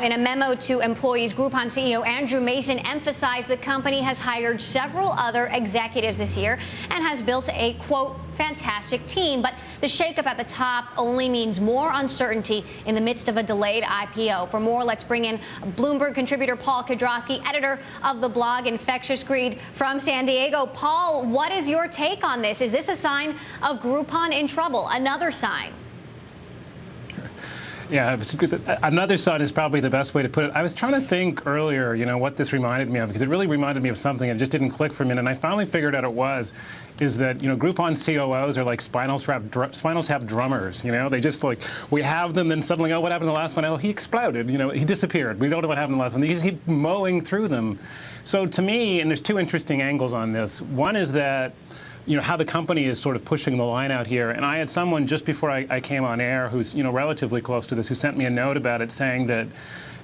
In a memo to employees, Groupon CEO Andrew Mason emphasized the company has hired several other executives this year and has built a, quote, fantastic team. But the shakeup at the top only means more uncertainty in the midst of a delayed IPO. For more, let's bring in Bloomberg contributor Paul Kedrosky, editor of the blog Infectious Greed from San Diego. Paul, what is your take on this? Is this a sign of Groupon in trouble? Another sign? Yeah, another sign is probably the best way to put it. I was trying to think earlier, what this reminded me of, because it really reminded me of something. It just didn't click for a minute. And I finally figured out is that, Groupon COOs are like Spinal Tap drummers. They just we have them, and suddenly, oh, what happened to the last one? Oh, he exploded. He disappeared. We don't know what happened to the last one. They just keep mowing through them. So to me, and there's two interesting angles on this. One is that how the company is sort of pushing the line out here. And I had someone just before I came on air who's, relatively close to this, who sent me a note about it saying that,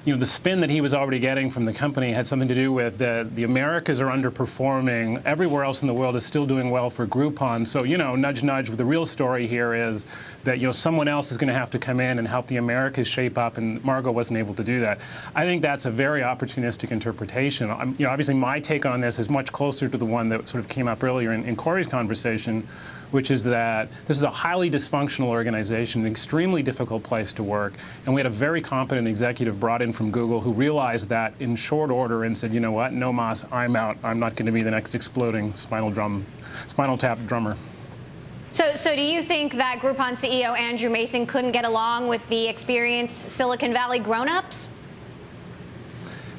the spin that he was already getting from the company had something to do with the Americas are underperforming. Everywhere else in the world is still doing well for Groupon. So, nudge, nudge. The real story here is that, someone else is going to have to come in and help the Americas shape up, and Margot wasn't able to do that. I think that's a very opportunistic interpretation. Obviously, my take on this is much closer to the one that sort of came up earlier in Corey's conversation, which is that this is a highly dysfunctional organization, an extremely difficult place to work, and we had a very competent executive brought in from Google who realized that in short order and said, you know what, no mas, I'm out. I'm not going to be the next exploding Spinal Tap drummer. So do you think that Groupon CEO Andrew Mason couldn't get along with the experienced Silicon Valley grown-ups?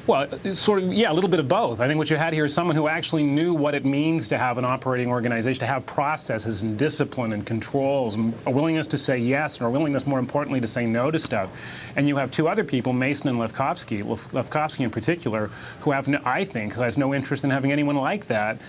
Well, sort of, yeah, a little bit of both. I think what you had here is someone who actually knew what it means to have an operating organization, to have processes and discipline and controls, and a willingness to say yes, or a willingness, more importantly, to say no to stuff. And you have two other people, Mason and Lefkowsky in particular, who have, I think, who has no interest in having anyone like that.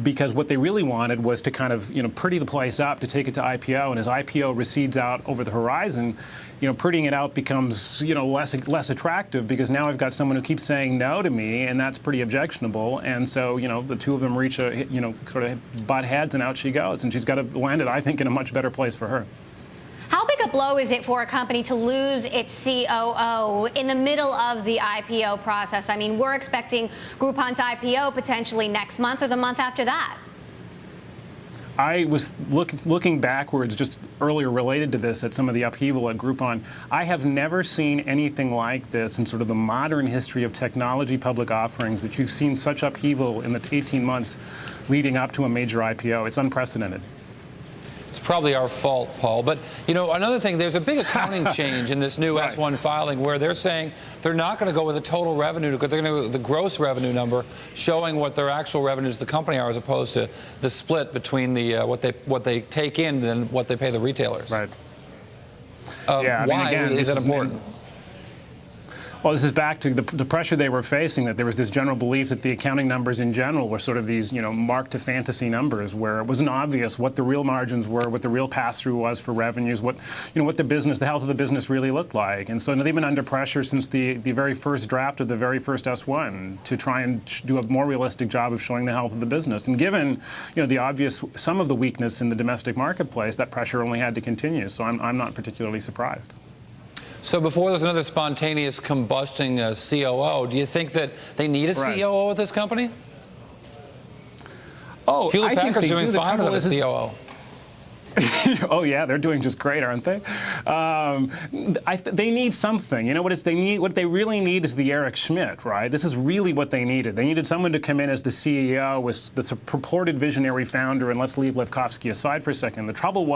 Because what they really wanted was to kind of, pretty the place up, to take it to IPO. And as IPO recedes out over the horizon, prettying it out becomes, less attractive, because now I've got someone who keeps saying no to me, and that's pretty objectionable. And so, the two of them reach a, sort of butt heads, and out she goes. And she's got to land it, I think, in a much better place for her. How big a blow is it for a company to lose its COO in the middle of the IPO process? I mean, we're expecting Groupon's IPO potentially next month or the month after that. I was looking backwards just earlier related to this at some of the upheaval at Groupon. I have never seen anything like this in sort of the modern history of technology public offerings, that you've seen such upheaval in the 18 months leading up to a major IPO. It's unprecedented. It's probably our fault, Paul. But, another thing, there's a big accounting change in this new Right. S1 filing where they're saying they're not going to go with the total revenue, because they're going to go with the gross revenue number, showing what their actual revenues to the company are, as opposed to the split between the what they take in and what they pay the retailers. Right. Yeah, why is that important? Well, this is back to the pressure they were facing, that there was this general belief that the accounting numbers in general were sort of these, marked to fantasy numbers, where it wasn't obvious what the real margins were, what the real pass-through was for revenues, what the health of the business really looked like. And so they've been under pressure since the very first draft of the very first S1 to try and do a more realistic job of showing the health of the business. And given, the obvious, some of the weakness in the domestic marketplace, that pressure only had to continue. So I'm not particularly surprised. So before there's another spontaneous combusting COO, do you think that they need a Right. COO at this company? Oh, Hewlett-Packard's doing fine without a COO. Oh yeah, they're doing just great, aren't they? They need something. What they really need is the Eric Schmidt, right? This is really what they needed. They needed someone to come in as the CEO with the purported visionary founder, and let's leave Lefkowsky aside for a second. The trouble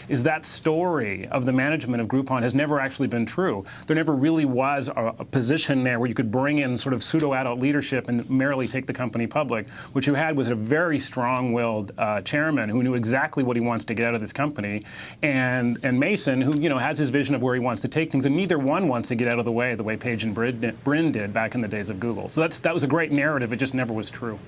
is that story of the management of Groupon has never actually been true. There never really was a position there where you could bring in sort of pseudo-adult leadership and merely take the company public. What you had was a very strong-willed chairman who knew exactly what he wants to get out of this company, and Mason, who has his vision of where he wants to take things, and neither one wants to get out of the way Page and Brin did back in the days of Google. So that was a great narrative. It just never was true.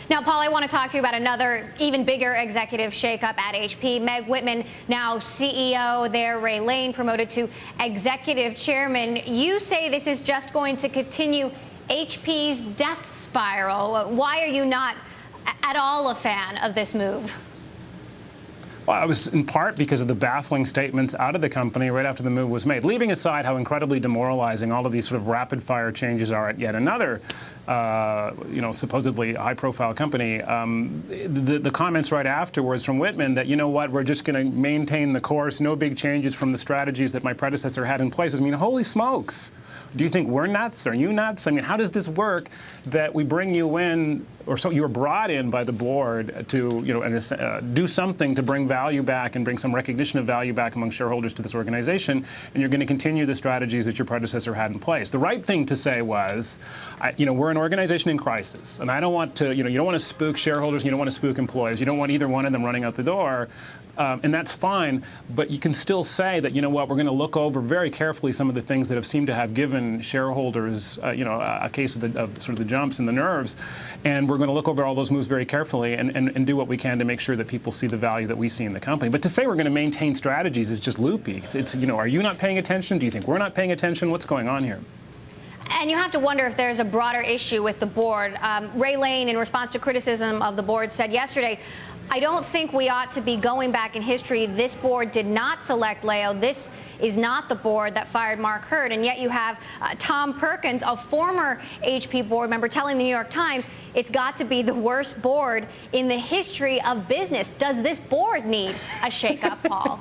Now, Paul, I want to talk to you about another even bigger executive shakeup at HP. Meg Whitman, now CEO there, Ray Lane promoted to executive chairman. You say this is just going to continue HP's death spiral. Why are you not at all a fan of this move? Well, it was in part because of the baffling statements out of the company right after the move was made. Leaving aside how incredibly demoralizing all of these sort of rapid-fire changes are at yet another, supposedly high-profile company, the comments right afterwards from Whitman that, you know what, we're just going to maintain the course, no big changes from the strategies that my predecessor had in place. I mean, holy smokes. Do you think we're nuts? Are you nuts? I mean, how does this work that we bring you in, or so you were brought in by the board to, do something to bring value back and bring some recognition of value back among shareholders to this organization, and you're going to continue the strategies that your predecessor had in place? The right thing to say was, we're an organization in crisis, and I don't want to, you don't want to spook shareholders, you don't want to spook employees, you don't want either one of them running out the door. And that's fine, but you can still say that, you know what, we're going to look over very carefully some of the things that have seemed to have given shareholders, a case of sort of the jumps and the nerves, and we're going to look over all those moves very carefully and do what we can to make sure that people see the value that we see in the company. But to say we're going to maintain strategies is just loopy. It's are you not paying attention? Do you think we're not paying attention? What's going on here? And you have to wonder if there's a broader issue with the board. Ray Lane, in response to criticism of the board, said yesterday, I don't think we ought to be going back in history. This board did not select Leo. This is not the board that fired Mark Hurd. And yet you have Tom Perkins, a former HP board member, telling the New York Times it's got to be the worst board in the history of business. Does this board need a shakeup, Paul?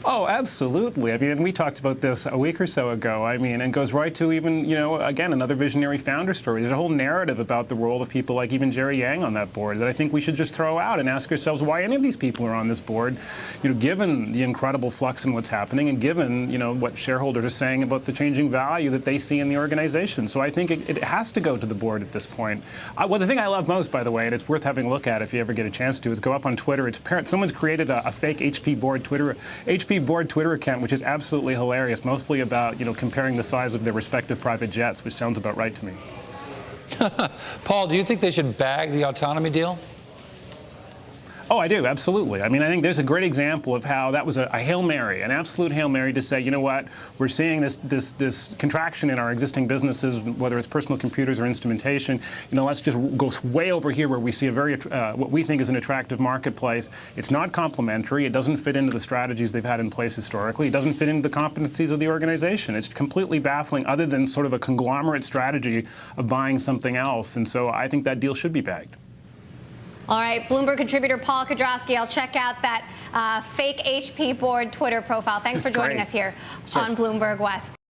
Oh, absolutely. I mean, and we talked about this a week or so ago. I mean, and goes right to even, again, another visionary founder story. There's a whole narrative about the role of people like even Jerry Yang on that board that I think we should just throw out and ask ourselves why any of these people are on this board, given the incredible flux in what's happening and given, what shareholders are saying about the changing value that they see in the organization. So I think it has to go to the board at this point. Well, the thing I love most, by the way, and it's worth having a look at if you ever get a chance to, is go up on Twitter. It's apparent someone's created a fake HP board Twitter account, which is absolutely hilarious, mostly about, comparing the size of their respective private jets, which sounds about right to me. Paul, do you think they should bag the autonomy deal? Oh, I do, absolutely. I mean, I think there's a great example of how that was a Hail Mary, an absolute Hail Mary to say, you know what, we're seeing this contraction in our existing businesses, whether it's personal computers or instrumentation. Let's just go way over here where we see a very, what we think is an attractive marketplace. It's not complementary. It doesn't fit into the strategies they've had in place historically. It doesn't fit into the competencies of the organization. It's completely baffling other than sort of a conglomerate strategy of buying something else. And so I think that deal should be bagged. All right, Bloomberg contributor Paul Kedrosky, I'll check out that fake HP board Twitter profile. Thanks for joining us here on Bloomberg West.